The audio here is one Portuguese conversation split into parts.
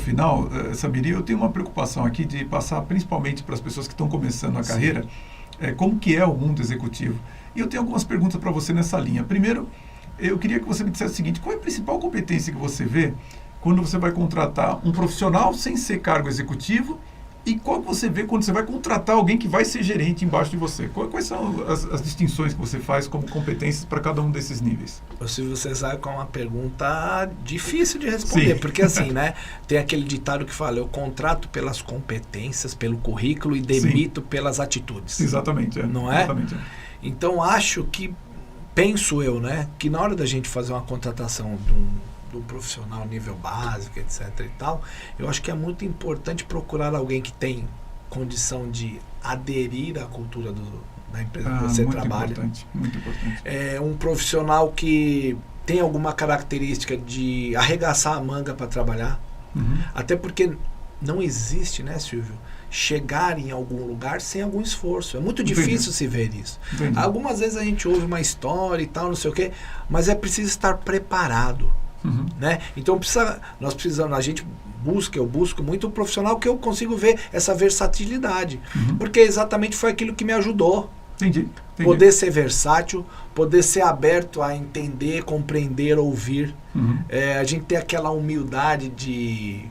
final, Samir, eu tenho uma preocupação aqui de passar principalmente para as pessoas que estão começando a carreira, como que é o mundo executivo. E eu tenho algumas perguntas para você nessa linha. Primeiro, eu queria que você me dissesse o seguinte: qual é a principal competência que você vê quando você vai contratar um profissional sem ser cargo executivo? E qual que você vê quando você vai contratar alguém que vai ser gerente embaixo de você? Quais são as distinções que você faz como competências para cada um desses níveis? Se você sabe que é uma pergunta difícil de responder, Sim. porque assim, né? Tem aquele ditado que fala: eu contrato pelas competências, pelo currículo e demito pelas atitudes. Exatamente. Não é? Exatamente. Então, penso eu, né? Que na hora da gente fazer uma contratação de um profissional nível básico, etc. e tal, eu acho que é muito importante procurar alguém que tem condição de aderir à cultura da empresa que você trabalha. Muito importante. É um profissional que tem alguma característica de arregaçar a manga para trabalhar. Até porque não existe, né, Silvio, chegar em algum lugar sem algum esforço. É muito difícil se ver isso. Algumas vezes a gente ouve uma história e tal, não sei o quê, mas é preciso estar preparado. Né? Então nós precisamos, eu busco muito um profissional que eu consigo ver essa versatilidade, porque exatamente foi aquilo que me ajudou. Entendi. Poder ser versátil, poder ser aberto a entender, compreender, ouvir. A gente ter aquela humildade de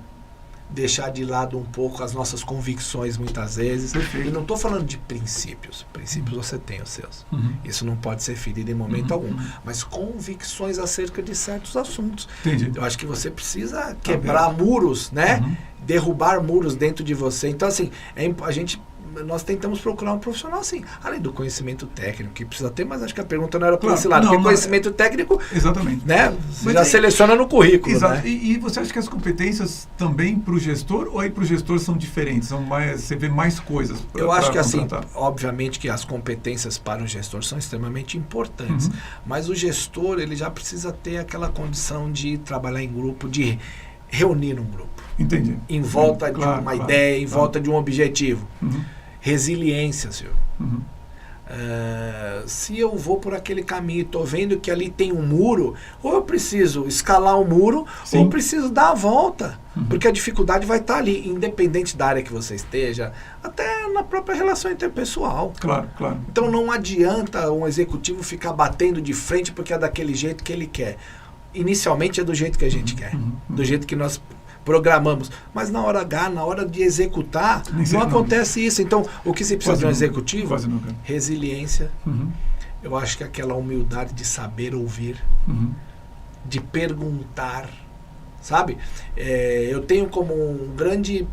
deixar de lado um pouco as nossas convicções muitas vezes. E não estou falando de princípios. Princípios você tem os seus. Isso não pode ser ferido em momento algum. Mas convicções acerca de certos assuntos. Entendi. Eu acho que você precisa quebrar muros, né? Derrubar muros dentro de você. Então, assim, nós tentamos procurar um profissional assim, além do conhecimento técnico que precisa ter, mas acho que a pergunta não era por esse lado, porque conhecimento técnico, exatamente, né, você já seleciona no currículo. Exato. Né? E você acha que as competências também para o gestor, ou aí para o gestor são diferentes? Você vê mais coisas? Eu acho que assim, obviamente que as competências para o gestor são extremamente importantes, mas o gestor, ele já precisa ter aquela condição de trabalhar em grupo, de reunir um grupo. Entendi. Em volta de uma ideia, em volta de um objetivo. Resiliência, senhor. Se eu vou por aquele caminho e estou vendo que ali tem um muro, ou eu preciso escalar o muro, ou eu preciso dar a volta. Porque a dificuldade vai estar ali, independente da área que você esteja, até na própria relação interpessoal. Claro. Então não adianta um executivo ficar batendo de frente porque é daquele jeito que ele quer. Inicialmente é do jeito que a gente quer, do jeito que nós programamos, mas na hora H, na hora de executar, não acontece isso. Então, o que se precisa de um executivo? Resiliência. Eu acho que aquela humildade de saber ouvir, de perguntar, sabe? Eu tenho como um grande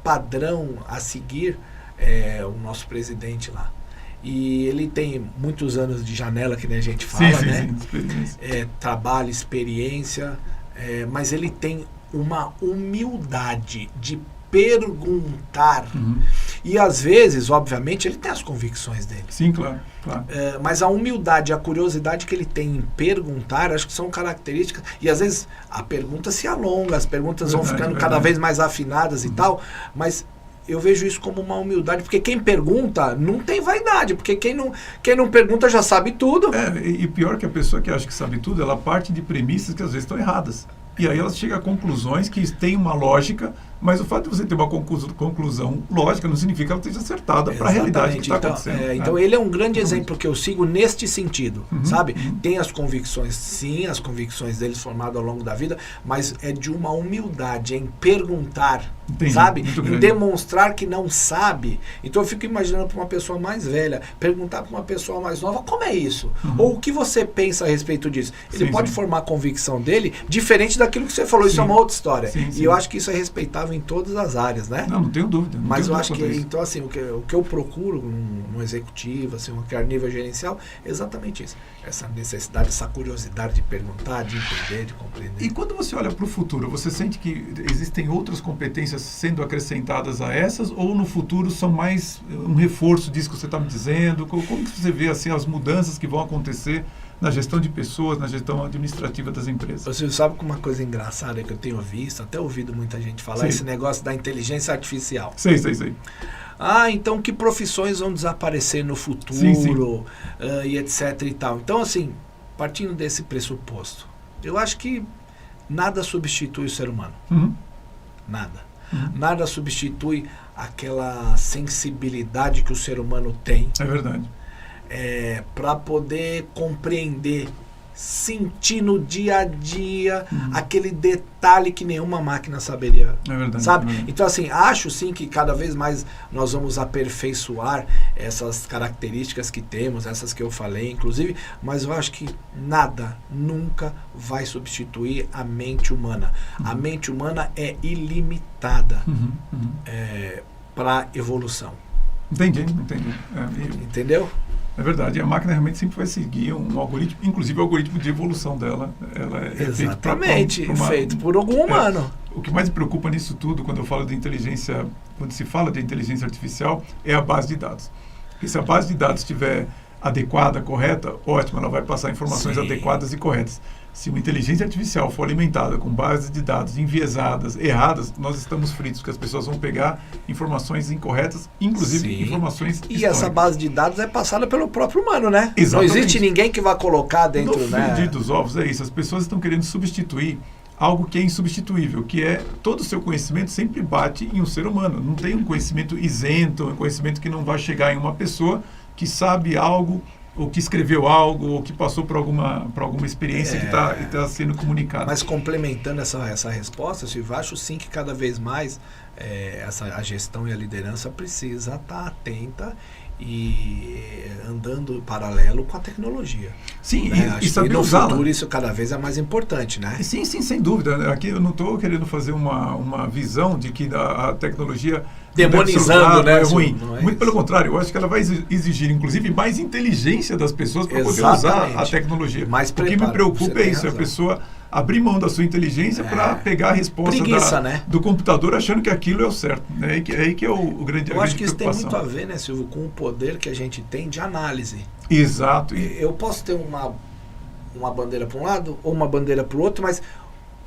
padrão a seguir o nosso presidente lá. E ele tem muitos anos de janela, que nem a gente fala, né? Trabalho, experiência, mas ele tem uma humildade de perguntar. E às vezes, obviamente, ele tem as convicções dele. Sim, claro. Mas a humildade, a curiosidade que ele tem em perguntar, acho que são características. E às vezes a pergunta se alonga, as perguntas vão ficando cada vez mais afinadas e tal, mas eu vejo isso como uma humildade, porque quem pergunta não tem vaidade, porque quem não pergunta já sabe tudo. E pior que a pessoa que acha que sabe tudo, ela parte de premissas que às vezes estão erradas. E aí ela chega a conclusões que têm uma lógica, mas o fato de você ter uma conclusão lógica não significa que ela esteja acertada para a realidade que está acontecendo. Então ele é um grande exemplo que eu sigo neste sentido, sabe? Tem as convicções, sim, as convicções deles formadas ao longo da vida, mas é de uma humildade em perguntar, sabe? Em demonstrar que não sabe. Então eu fico imaginando para uma pessoa mais velha, perguntar para uma pessoa mais nova, como é isso? Ou o que você pensa a respeito disso? Ele pode formar a convicção dele diferente daquilo que você falou, isso é uma outra história. E eu acho que isso é respeitável em todas as áreas, né? Não tenho dúvida. Mas eu acho que, então assim, o que eu procuro no executivo, assim, a nível gerencial, é exatamente isso. Essa necessidade, essa curiosidade de perguntar, de entender, de compreender. E quando você olha para o futuro, você sente que existem outras competências sendo acrescentadas a essas, ou no futuro são mais um reforço disso que você está me dizendo? Como que você vê assim, as mudanças que vão acontecer na gestão de pessoas, na gestão administrativa das empresas? Você sabe que uma coisa engraçada que eu tenho visto, até ouvido muita gente falar, esse negócio da inteligência artificial. Sei. Então que profissões vão desaparecer no futuro, e etc e tal. Então, assim, partindo desse pressuposto, eu acho que nada substitui o ser humano. Nada. Nada substitui aquela sensibilidade que o ser humano tem. É verdade. Para poder compreender, sentir no dia a dia aquele detalhe que nenhuma máquina saberia. É verdade. Sabe? É verdade. Então, assim, acho sim que cada vez mais nós vamos aperfeiçoar essas características que temos, essas que eu falei, inclusive, mas eu acho que nada nunca vai substituir a mente humana. A mente humana é ilimitada para evolução. Entendi. Entendeu? É verdade, a máquina realmente sempre vai seguir um algoritmo, inclusive o algoritmo de evolução dela. Ela é exatamente, feito por algum humano. O que mais me preocupa nisso tudo, quando eu falo de inteligência, quando se fala de inteligência artificial, é a base de dados. Porque se a base de dados estiver adequada, correta, ótimo, ela vai passar informações adequadas e corretas. Se uma inteligência artificial for alimentada com bases de dados enviesadas, erradas, nós estamos fritos, porque as pessoas vão pegar informações incorretas, inclusive informações históricas. E essa base de dados é passada pelo próprio humano, né? Exatamente. Não existe ninguém que vá colocar dentro, no frigir dos ovos, é isso. As pessoas estão querendo substituir algo que é insubstituível, que é todo o seu conhecimento sempre bate em um ser humano. Não tem um conhecimento isento, um conhecimento que não vai chegar em uma pessoa que sabe algo, ou que escreveu algo, ou que passou por alguma experiência que está sendo comunicada. Mas complementando essa resposta, Silvio, acho sim que cada vez mais a gestão e a liderança precisa estar atenta e andando paralelo com a tecnologia. Sim, né? e saber no usá-la. futuro isso cada vez é mais importante, né? Sim, sem dúvida. Aqui eu não estou querendo fazer uma visão de que a tecnologia demonizando, né? É ruim. Muito isso. pelo contrário, eu acho que ela vai exigir, inclusive, mais inteligência das pessoas para poder usar a tecnologia. O que me preocupa é isso, é a pessoa abrir mão da sua inteligência para pegar a resposta do computador achando que aquilo é o certo. É aí que é o grande Eu acho que isso tem muito a ver, né, Silvio, com o poder que a gente tem de análise. Exato. Eu posso ter uma bandeira para um lado ou uma bandeira para o outro, mas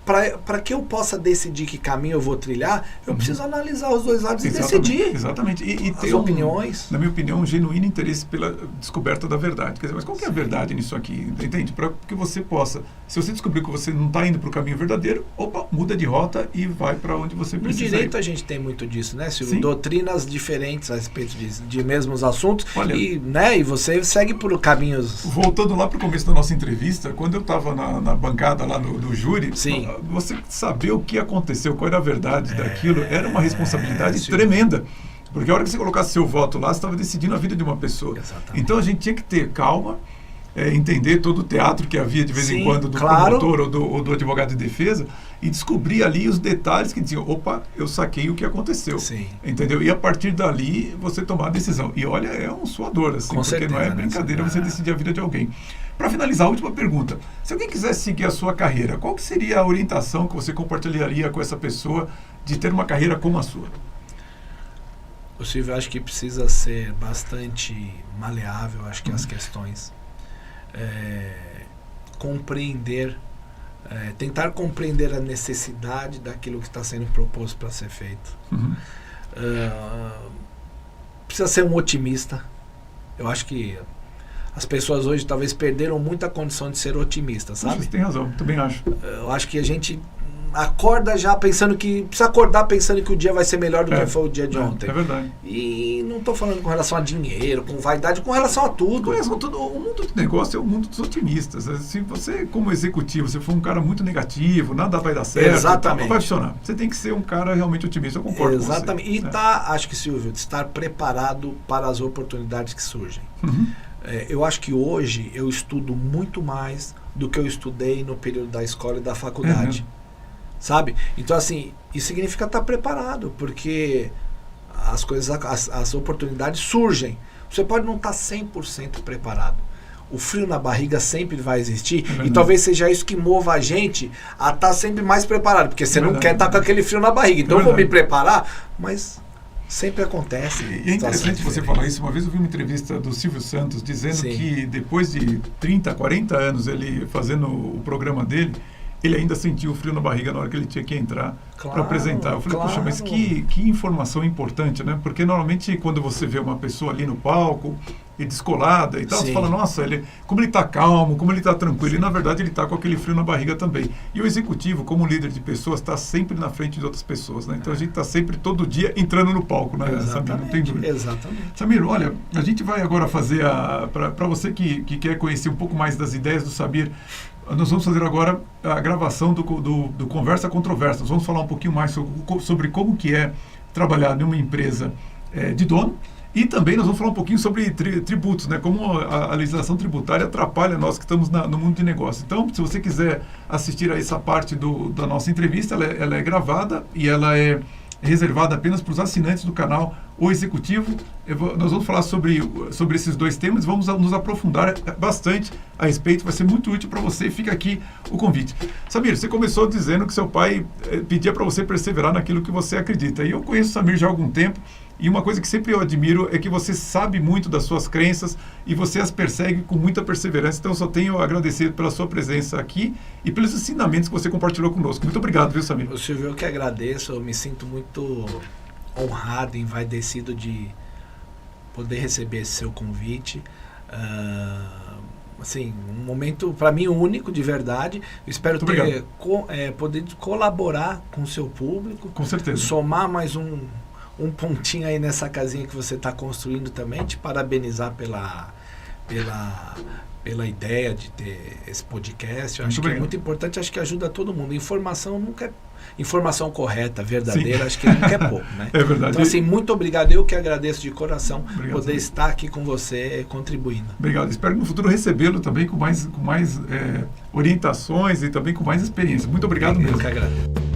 para que eu possa decidir que caminho eu vou trilhar, eu preciso analisar os dois lados e decidir. Exatamente. E as ter opiniões. Na minha opinião, um genuíno interesse pela descoberta da verdade. Quer dizer, mas qual que é a verdade nisso aqui? Entende? Para que você possa, se você descobrir que você não está indo para o caminho verdadeiro, muda de rota e vai para onde você precisa ir. No direito a gente tem muito disso, né, Silvio? Sim. Doutrinas diferentes a respeito de mesmos assuntos. Olha, e você segue por caminhos... Voltando lá para o começo da nossa entrevista, quando eu estava na bancada lá do júri, Sim. Você saber o que aconteceu, qual era a verdade daquilo, era uma responsabilidade tremenda. Porque a hora que você colocasse seu voto lá, você estava decidindo a vida de uma pessoa. Exatamente. Então a gente tinha que ter calma, entender todo o teatro que havia de vez em quando do promotor ou do advogado de defesa e descobrir ali os detalhes que diziam, eu saquei o que aconteceu. Sim. Entendeu? E a partir dali você tomar a decisão. E olha, é um suador, assim, porque certeza, não é brincadeira você decidir a vida de alguém. Para finalizar, a última pergunta. Se alguém quisesse seguir a sua carreira, qual que seria a orientação que você compartilharia com essa pessoa de ter uma carreira como a sua? O Silvio, acho que precisa ser bastante maleável, acho que as questões. Compreender, tentar compreender a necessidade daquilo que está sendo proposto para ser feito. Precisa ser um otimista. Eu acho que as pessoas hoje talvez perderam muita condição de ser otimistas, sabe? Você tem razão, também acho. Eu acho que a gente acorda já pensando que... Precisa acordar pensando que o dia vai ser melhor do que foi o dia de ontem. É verdade. E não estou falando com relação a dinheiro, com vaidade, com relação a tudo. O mundo do negócio é o mundo dos otimistas. Se você, como executivo, você for um cara muito negativo, nada vai dar certo, não vai funcionar. Você tem que ser um cara realmente otimista, eu concordo com você. Exatamente. E acho que, Silvio, estar preparado para as oportunidades que surgem. Eu acho que hoje eu estudo muito mais do que eu estudei no período da escola e da faculdade. Sabe? Então, assim, isso significa estar preparado, porque as coisas, as oportunidades surgem. Você pode não estar 100% preparado. O frio na barriga sempre vai existir e talvez seja isso que mova a gente a estar sempre mais preparado, porque você não quer estar com aquele frio na barriga. Então, eu vou me preparar, mas sempre acontece. E é interessante você falar isso. Uma vez eu vi uma entrevista do Silvio Santos dizendo que depois de 30, 40 anos ele fazendo o programa dele, ele ainda sentiu o frio na barriga na hora que ele tinha que entrar para apresentar. Eu falei, poxa, mas que informação importante, né? Porque normalmente quando você vê uma pessoa ali no palco, descolada e tal. Sim. Você fala, nossa, como ele está calmo, como ele está tranquilo. E, na verdade, ele está com aquele frio na barriga também. E o executivo, como líder de pessoas, está sempre na frente de outras pessoas, né? Então, a gente está sempre, todo dia, entrando no palco, né, Samir? Não tem dúvida. Exatamente. Samir, olha, a gente vai agora fazer para você que quer conhecer um pouco mais das ideias do Samir, nós vamos fazer agora a gravação do Conversa Controversa. Nós vamos falar um pouquinho mais sobre como que é trabalhar numa empresa de dono. E também nós vamos falar um pouquinho sobre tributos, né? Como a legislação tributária atrapalha nós que estamos no mundo de negócio. Então, se você quiser assistir a essa parte da nossa entrevista, ela é gravada e ela é reservada apenas para os assinantes do canal O Executivo. Nós vamos falar sobre esses dois temas, vamos nos aprofundar bastante a respeito, vai ser muito útil para você. Fica aqui o convite. Samir, você começou dizendo que seu pai pedia para você perseverar naquilo que você acredita. E eu conheço o Samir já há algum tempo. E uma coisa que sempre eu admiro é que você sabe muito das suas crenças e você as persegue com muita perseverança. Então, eu só tenho a agradecer pela sua presença aqui e pelos ensinamentos que você compartilhou conosco. Muito obrigado, viu, Samir? Silvio, eu que agradeço. Eu me sinto muito honrado, envaidecido de poder receber esse seu convite. Assim, um momento, para mim, único, de verdade. Eu espero poder colaborar com o seu público. Com certeza. Somar mais um pontinho aí nessa casinha que você está construindo também, te parabenizar pela ideia de ter esse podcast. Eu acho que é muito importante, acho que ajuda todo mundo. Informação nunca é informação correta, verdadeira, Sim. Acho que nunca é pouco, né? É verdade. Então, assim, muito obrigado. Eu que agradeço de coração poder Samir. estar aqui com você, contribuindo. Obrigado. Espero no futuro recebê-lo também com mais orientações e também com mais experiência. Muito obrigado mesmo. Eu que agradeço.